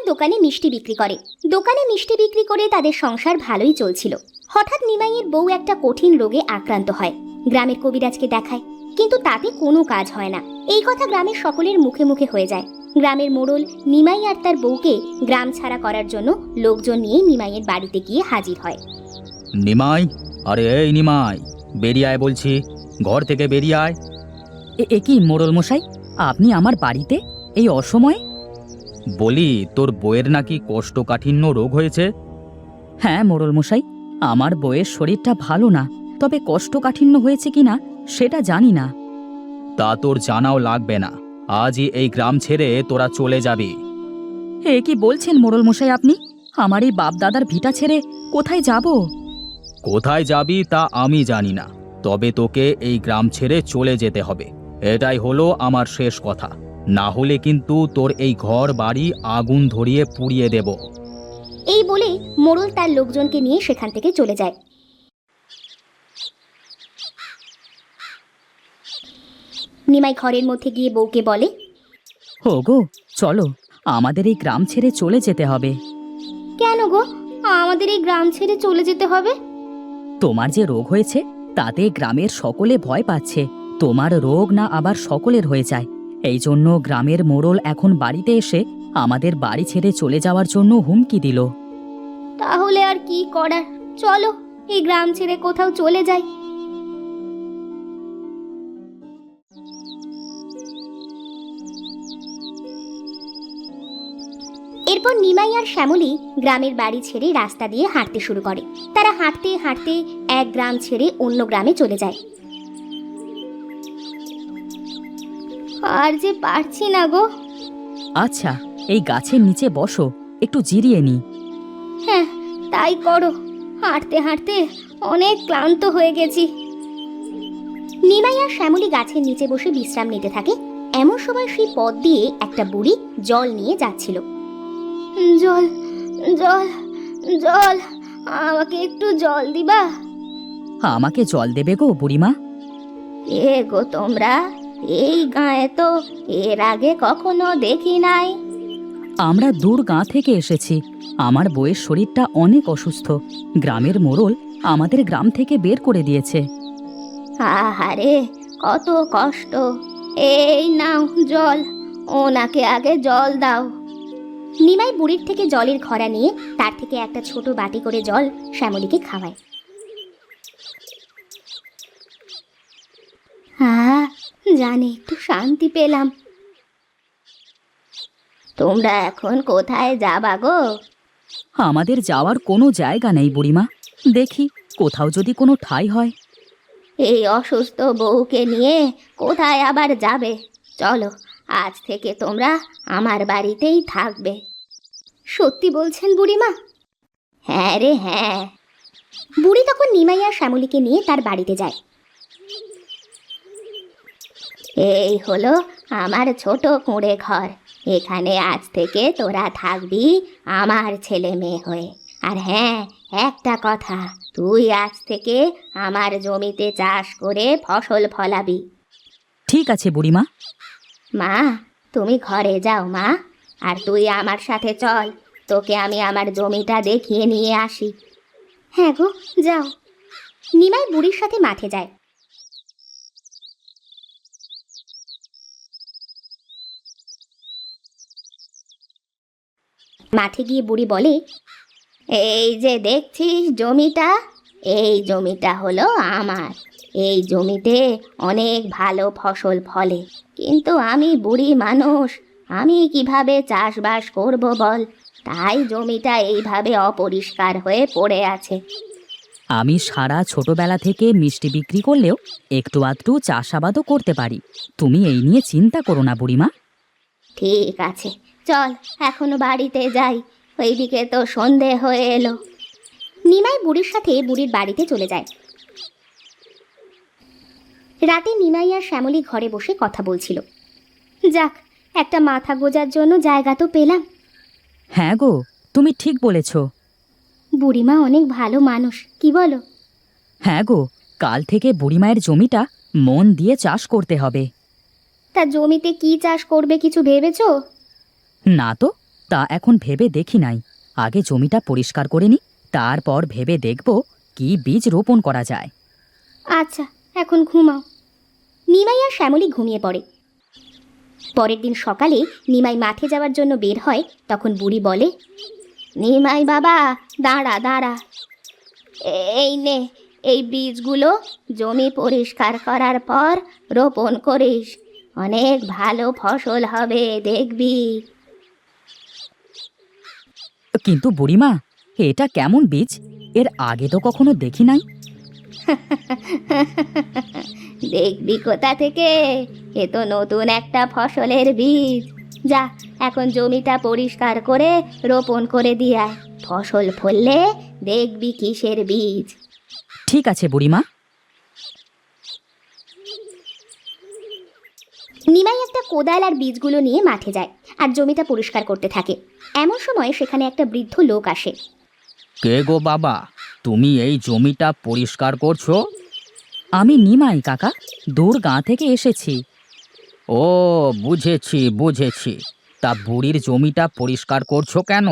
দোকানে মিষ্টি বিক্রি করে। দোকানে মিষ্টি বিক্রি করে তাদের সংসার ভালোই চলছিল। হঠাৎ নিমাইয়ের বউ একটা কঠিন রোগে আক্রান্ত হয়। গ্রামের কবিরাজকে দেখায়, কিন্তু তাতে কোনো কাজ হয় না। এই কথা গ্রামের সকলের মুখে মুখে হয়ে যায়। গ্রামের মোড়ল নিমাই আর তার বউকে গ্রাম ছাড়া করার জন্য লোকজন নিয়ে নিমাইয়ের বাড়িতে গিয়ে হাজির হয়। নিমাই, আরে এই নিমাই, বেরিয়ে আয় বলছি, ঘর থেকে বেরিয়ে আয়। এ কি মোড়ল মশাই, আপনি আমার বাড়িতে এই অসময়ে? বলি, তোর বউয়ের নাকি কোষ্ঠকাঠিন্য রোগ হয়েছে। হ্যাঁ মোড়ল মশাই, আমার বউয়ের শরীরটা ভালো না, তবে কোষ্ঠকাঠিন্য হয়েছে কিনা সেটা জানি না। তা তোর জানাও লাগবে না, আজই এই গ্রাম ছেড়ে তোরা চলে যাবি। এ কি বলছেন মোড়ল মশাই আপনি? আমার এই বাপ দাদার ভিটা ছেড়ে কোথায় যাব? কোথায় যাবি তা আমি জানি না, তবে তোকে এই গ্রাম ছেড়ে চলে যেতে হবে। এটাই হলো আমার শেষ কথা, না হলে কিন্তু তোর এই ঘর বাড়ি আগুন ধরিয়ে পুড়িয়ে দেব। এই বলে মোড়ল তার লোকজনকে নিয়ে সেখান থেকে চলে যায়। নিমাই ঘরের মধ্যে গিয়ে বউকে বলে, ও গো, চলো, আমাদের এই গ্রাম ছেড়ে চলে যেতে হবে। কেন গো, আমাদের এই গ্রাম ছেড়ে চলে যেতে হবে? তোমার যে রোগ হয়েছে তাতে গ্রামের সকলে ভয় পাচ্ছে, তোমার রোগ না আবার সকলের হয়ে যায়। এই জন্য গ্রামের মোড়ল এখন বাড়িতে এসে আমাদের বাড়ি ছেড়ে চলে যাওয়ার জন্য হুমকি দিল। তাহলে আর কি করার, চলো এই গ্রাম ছেড়ে কোথাও চলে যাই। এরপর নিমাই আর শ্যামলী গ্রামের বাড়ি ছেড়ে রাস্তা দিয়ে হাঁটতে শুরু করে। তারা হাঁটতে হাঁটতে এক গ্রাম ছেড়ে অন্য গ্রামে চলে যায়। আর যে পারছি না গো। আচ্ছা, এই গাছের নিচে বসো, একটু জিরিয়ে নি। হ্যাঁ, তাই করো। হাঁটতে হাঁটতে অনেক ক্লান্ত হয়ে গেছি। নিমাই আর শ্যামলী গাছের নিচে বসে বিশ্রাম নিতে থাকে। এমন সময় সেই পথ দিয়ে একটা বুড়ি জল নিয়ে যাচ্ছিল। জল জল জল, আমাকে একটু জল দিবা? আমাকে জল দেবে গো বুড়িমা? এ গো তোমরা, এই গায়ে তো এর আগে কখনো দেখি নাই। আমরা দূর গাঁ থেকে এসেছি, আমার বউয়ের শরীরটা অনেক অসুস্থ। গ্রামের মোড়ল আমাদের গ্রাম থেকে বের করে দিয়েছে। আহারে, কত কষ্ট। এই নাও জল, ওনাকে আগে জল দাও। নিমাই বুড়ির থেকে জলের ঘড়া নিয়ে তার থেকে একটা ছোট বাটি করে জল শ্যামলীকে খাওয়ায়। জানি একটু শান্তি পেলাম। তোমরা এখন কোথায় যাবা গো? আমাদের যাওয়ার কোনো জায়গা নেই বুড়িমা, দেখি কোথাও যদি কোনো ঠাঁই হয়। এই অসুস্থ বউকে নিয়ে কোথায় আবার যাবে? চলো, আজ থেকে তোমরা আমার বাড়িতেই থাকবে। সত্যি বলছেন বুড়িমা? হ্যাঁ রে হ্যাঁ। বুড়ি তখন নিমাই আর শ্যামলীকে নিয়ে তার বাড়িতে যায়। এই হলো আমার ছোট কুঁড়ে ঘর, এখানে আজ থেকে তোরা থাকবি আমার ছেলে মেয়ে হয়ে। আর হ্যাঁ, একটা কথা, তুই আজ থেকে আমার জমিতে চাষ করে ফসল ফলাবি। ঠিক আছে বুড়িমা। মা, তুমি ঘরে যাও মা, আর তুই আমার সাথে চল, তোকে আমি আমার জমিটা দেখিয়ে নিয়ে আসি। হ্যাঁ গো, যাও। নিমাই বুড়ির সাথে মাঠে যায়। মাঠে গিয়ে বুড়ি বলে, এই যে দেখছিস জমিটা, এই জমিটা হলো আমার। এই জমিতে অনেক ভালো ফসল ফলে, কিন্তু আমি বুড়ি মানুষ, আমি কিভাবে চাষবাস করব বল? তাই জমিটা এইভাবে অপরিষ্কার হয়ে পড়ে আছে। আমি সারা ছোটবেলা থেকে মিষ্টি বিক্রি করলেও একটু আধটু চাষাবাদও করতে পারি, তুমি এই নিয়ে চিন্তা করো না বুড়িমা। ঠিক আছে, চল এখনো বাড়িতে যাই, ওইদিকে তো সন্ধে হয়ে এলো। নিমাই বুড়ির সাথে বুড়ির বাড়িতে চলে যায়। রাতে নিমাই আর শ্যামলী ঘরে বসে কথা বলছিল। যাক, একটা মাথা গোজার জন্য জায়গা তো পেলাম। হ্যাঁ গো, তুমি ঠিক বলেছ। বুড়িমা অনেক ভালো মানুষ, কি বলো? হ্যাঁ গো, কাল থেকে বুড়িমায়ের জমিটা মন দিয়ে চাষ করতে হবে। তা জমিতে কি চাষ করবে কিছু ভেবেছো? না তো, তা এখন ভেবে দেখি নাই। আগে জমিটা পরিষ্কার করে নি, তারপর ভেবে দেখব কি বীজ রোপণ করা যায়। আচ্ছা, এখন ঘুমাও। নিমাই আর শ্যামলী ঘুমিয়ে পড়ে। পরের দিন সকালে নিমাই মাঠে যাওয়ার জন্য বের হয়, তখন বুড়ি বলে, নিমাই বাবা, দাঁড়া দাঁড়া, এই নে, এই বীজগুলো জমি পরিষ্কার করার পর রোপণ করিস, অনেক ভালো ফসল হবে দেখবি। কিন্তু বুড়িমা, এটা কেমন বীজ? এর আগে তো কখনো দেখি নাই। দেখবি কোথা থেকে? এ তো নতুন একটা ফসলের বীজ। যা, এখন জমিটা পরিষ্কার করে রোপণ করে দিয়ে আয়। ফসল ফললে দেখবি কিসের বীজ। ঠিক আছে বুড়িমা। নিমাই একটা কোদাল আর বীজগুলো নিয়ে মাঠে যায় আর জমিটা পরিষ্কার করতে থাকে। এমন সময় সেখানে একটা বৃদ্ধ লোক আসে। কে গো বাবা, তুমি এই জমিটা পরিষ্কার করছো? আমি নিমাই কাকা, দূর গাঁ থেকে এসেছি। ও, বুঝেছি বুঝেছি। তা বুড়ির জমিটা পরিষ্কার করছো কেন?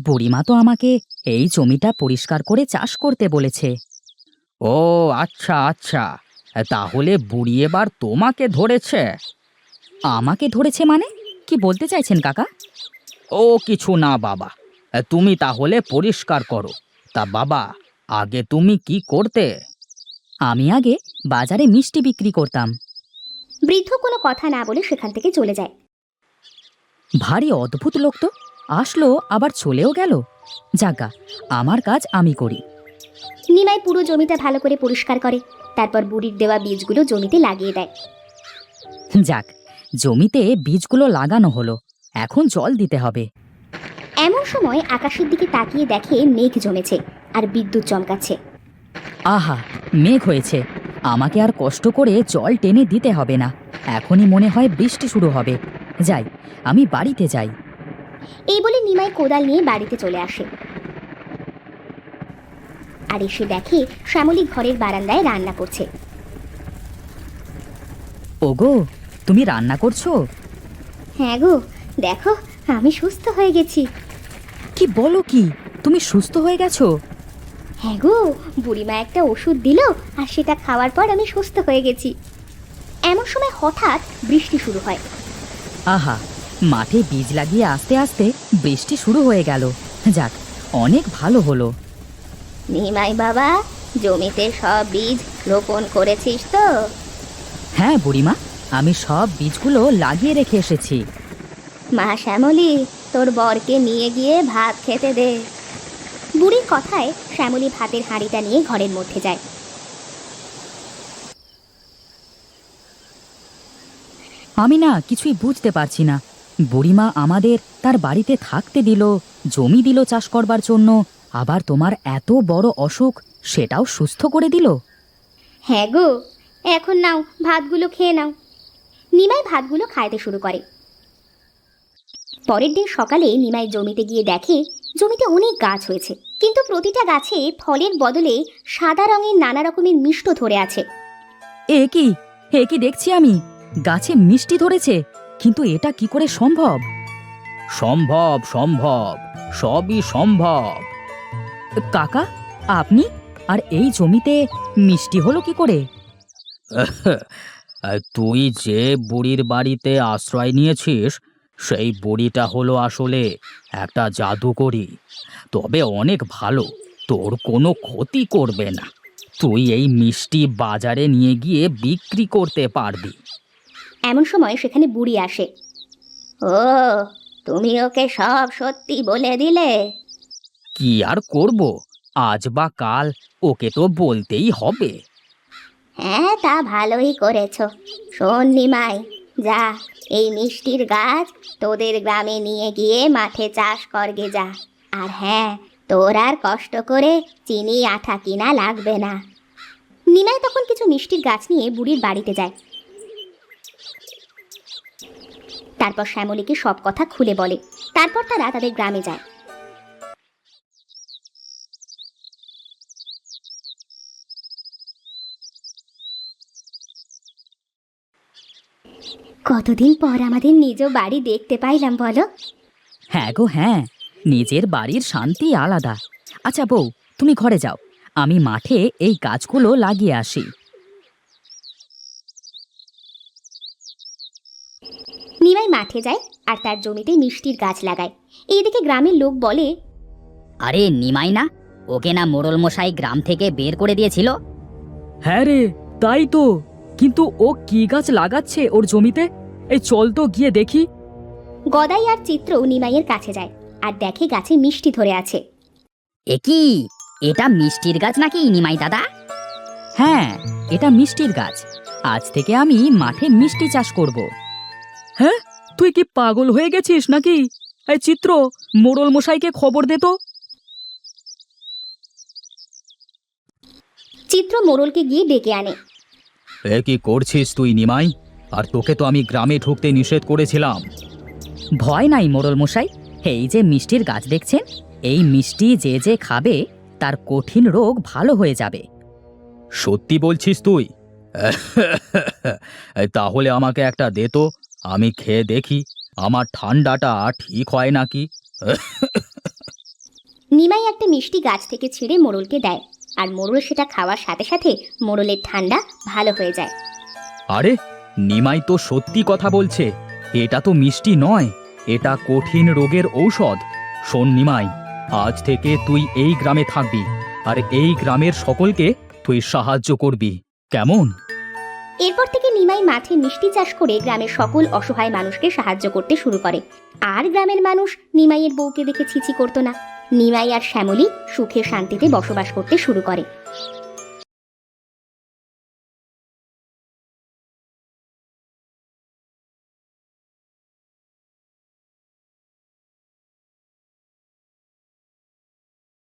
বুড়িমা তো আমাকে এই জমিটা পরিষ্কার করে চাষ করতে বলেছে। ও আচ্ছা আচ্ছা, তাহলে বুড়ি এবার তোমাকে ধরেছে? আমাকে ধরেছে মানে? কি বলতে চাইছেন কাকা? ও কিছু না বাবা, তুমি তাহলে পরিষ্কার করো। তা বাবা, আগে তুমি কি করতে? আমি আগে বাজারে মিষ্টি বিক্রি করতাম। বৃদ্ধ কোনো কথা না বলে সেখান থেকে চলে যায়। ভারী অদ্ভুত লোক তো, আসলো আবার চলেও গেল। যাগা, আমার কাজ আমি করি। নিমাই পুরো জমিটা ভালো করে পরিষ্কার করে, তারপর বুড়ির দেওয়া বীজগুলো জমিতে লাগিয়ে দেয়। যাক, জমিতে বীজগুলো লাগানো হলো, এখন জল দিতে হবে। এমন সময় আকাশের দিকে তাকিয়ে দেখে মেঘ জমেছে আর বিদ্যুৎ চমকাচ্ছে। আহা, মেঘ হয়েছে, আমাকে আর কষ্ট করে জল টেনে দিতে হবে না। এখনই মনে হয় বৃষ্টি শুরু হবে। যাই, আমি বাড়িতে যাই। এই বলে নিমাই কোদাল নিয়ে বাড়িতে চলে আসে আর এসে দেখে শ্যামলী ঘরের বারান্দায় রান্না করছে। ওগো, তুমি রান্না করছো? হ্যাঁ গো, দেখো, আমি সুস্থ হয়ে গেছি। কি বলো কি, তুমি সুস্থ হয়ে গেছো? হ্যাঁ গো, বুড়িমা একটা ওষুধ দিল আর সেটা খাওয়ার পর আমি সুস্থ হয়ে গেছি। এমন সময় হঠাৎ বৃষ্টি শুরু হয়। আহা, মাঠে বীজ লাগিয়ে আস্তে আস্তে বৃষ্টি শুরু হয়ে গেল। যাক, অনেক ভালো হলো। নিমাই বাবা, জমিতে সব বীজ রোপণ করেছিস তো? হ্যাঁ বুড়িমা, আমি সব বীজগুলো লাগিয়ে রেখে এসেছি। মা শ্যামলী, তোর বরকে নিয়ে গিয়ে ভাত খেতে দে। বুড়ির কথায় শ্যামলী ভাতের হাঁড়িটা নিয়ে ঘরের মধ্যে যায়। আমি না কিছুই বুঝতে পারছি না। বুড়িমা আমাদের তার বাড়িতে থাকতে দিল, জমি দিল চাষ করবার জন্য, আবার তোমার এত বড় অসুখ সেটাও সুস্থ করে দিল। হ্যাঁ গো, এখন নাও, ভাতগুলো খেয়ে নাও। নিমাই ভাতগুলো খাইতে শুরু করে। পরের দিন সকালে নিমাই জমিতে গিয়ে দেখে জমিতে অনেক গাছ হয়েছে, কিন্তু প্রতিটা গাছে ফলের বদলে সাদা রঙের নানা রকমের মিষ্ট ধরে আছে। এ কি, এ কি দেখছি আমি, গাছে মিষ্টি ধরেছে, কিন্তু এটা কি করে সম্ভব? সম্ভব সম্ভব, সবই সম্ভব। কাকা, আপনি আর এই জমিতে মিষ্টি হলো কি করে? তুই যে বুড়ির বাড়িতে আশ্রয় নিয়েছিস, সেই বুড়িটা হলো আসলে একটা জাদুকরী। তবে অনেক ভালো, তোর কোনো ক্ষতি করবে না। তুই এই মিষ্টি বাজারে নিয়ে গিয়ে বিক্রি করতে পারবি। এমন সময় সেখানে বুড়ি আসে। ও, তুমি ওকে সব সত্যি বলে দিলে? কি আর করব, আজ বা কাল ওকে তো বলতেই হবে। হ্যাঁ, তা ভালোই করেছ। শোন নিমাই, যা, এই মিষ্টির গাছ তোদের গ্রামে নিয়ে গিয়ে মাঠে চাষ করগে যা। আর হ্যাঁ, তোর আর কষ্ট করে চিনি আঠা কিনা লাগবে না। নিমাই তখন কিছু মিষ্টির গাছ নিয়ে বুড়ির বাড়িতে যায়। তারপর শ্যামলীকে সব কথা খুলে বলে। তারপর তারা তাদের গ্রামে যায়। কতদিন পর আমাদের নিজ বাড়ি দেখতে পাইলাম বলো। হ্যাঁ গো হ্যাঁ, নিজের বাড়ির শান্তি আলাদা। আচ্ছা বউ, তুমি ঘরে যাও, আমি মাঠে এই গাছগুলো লাগিয়ে আসি। নিমাই মাঠে যায় আর তার জমিতে মিষ্টির গাছ লাগায়। এইদিকে গ্রামের লোক বলে, আরে নিমাই না, ওকে না মোড়ল মশাই গ্রাম থেকে বের করে দিয়েছিল? হ্যাঁ রে, তাই তো। কিন্তু ও কি গাছ লাগাচ্ছে ওর জমিতে? এই চল তো গিয়ে দেখি। গদাই আর চিত্র নিমাইয়ের কাছে যায় আর দেখে গাছে মিষ্টি ধরে আছে। এ কি, এটা মিষ্টির গাছ নাকি নিমাই দাদা? হ্যাঁ, এটা মিষ্টির গাছ। আজ থেকে আমি মাঠে মিষ্টি চাষ করব। হ্যাঁ, তুই কি পাগল হয়ে গেছিস নাকি? এই চিত্র, মোড়ল মশাইকে খবর দে তো। চিত্র মোড়লকে গিয়ে ডেকে আনে। এ কি করছিস তুই নিমাই? আর তোকে তো আমি গ্রামে ঢুকতে নিষেধ করেছিলাম। ভয় নাই মোড়ল মশাই, এই যে মিষ্টির গাছ দেখছেন, এই মিষ্টি যে যে খাবে তার কঠিন রোগ ভালো হয়ে যাবে। সত্যি বলছিস তুই? তাহলে আমাকে একটা দে তো, আমি খেয়ে দেখি আমার ঠান্ডাটা ঠিক হয় নাকি। নিমাই একটা মিষ্টি গাছ থেকে ছিঁড়ে মোড়লকে দেয় আর মোড়ল সেটা খাওয়ার সাথে সাথে মোড়লের ঠান্ডা ভালো হয়ে যায়। আরে, নিমাই তো সত্যি কথা বলছে। এটা তো মিষ্টি নয়, এটা কঠিন রোগের ঔষধ। শোন নিমাই, আজ থেকে তুই এই গ্রামে থাকবি আর এই গ্রামের সকলকে তুই সাহায্য করবি, কেমন? এরপর থেকে নিমাই মাঠে মিষ্টি চাষ করে গ্রামের সকল অসহায় মানুষকে সাহায্য করতে শুরু করে। আর গ্রামের মানুষ নিমাইয়ের বউকে দেখে ছিছি করতো না। নিমাই আর শ্যামলী সুখে শান্তিতে বসবাস করতে শুরু করে।